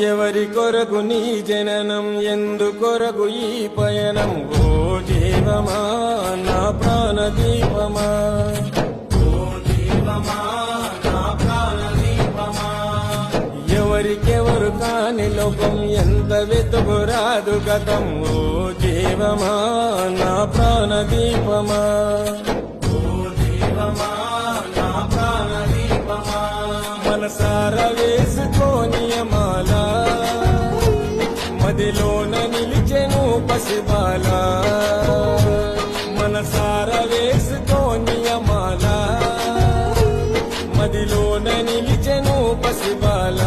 ఎవరి కొరకు నీ జననం, ఎందు కొరకు ఈ పయనం? ఓ జీవమా నా ప్రాణ దీపమా, ఓ జీవమా నా ప్రాణ దీపమా. ఎవరికెవరు కాని లోకం, ఎంత వెతుకురాదు గతం. ఓ జీవమా నా ప్రాణ దీపమా, ఓ జీవమా నా ప్రాణ దీపమా. మనసార వేసుకోని మాల, మదిలోన నిలిచెను పసిబాల. మనసార వేసుకోని మాల, మదిలోన నిలిచెను పసిబాల.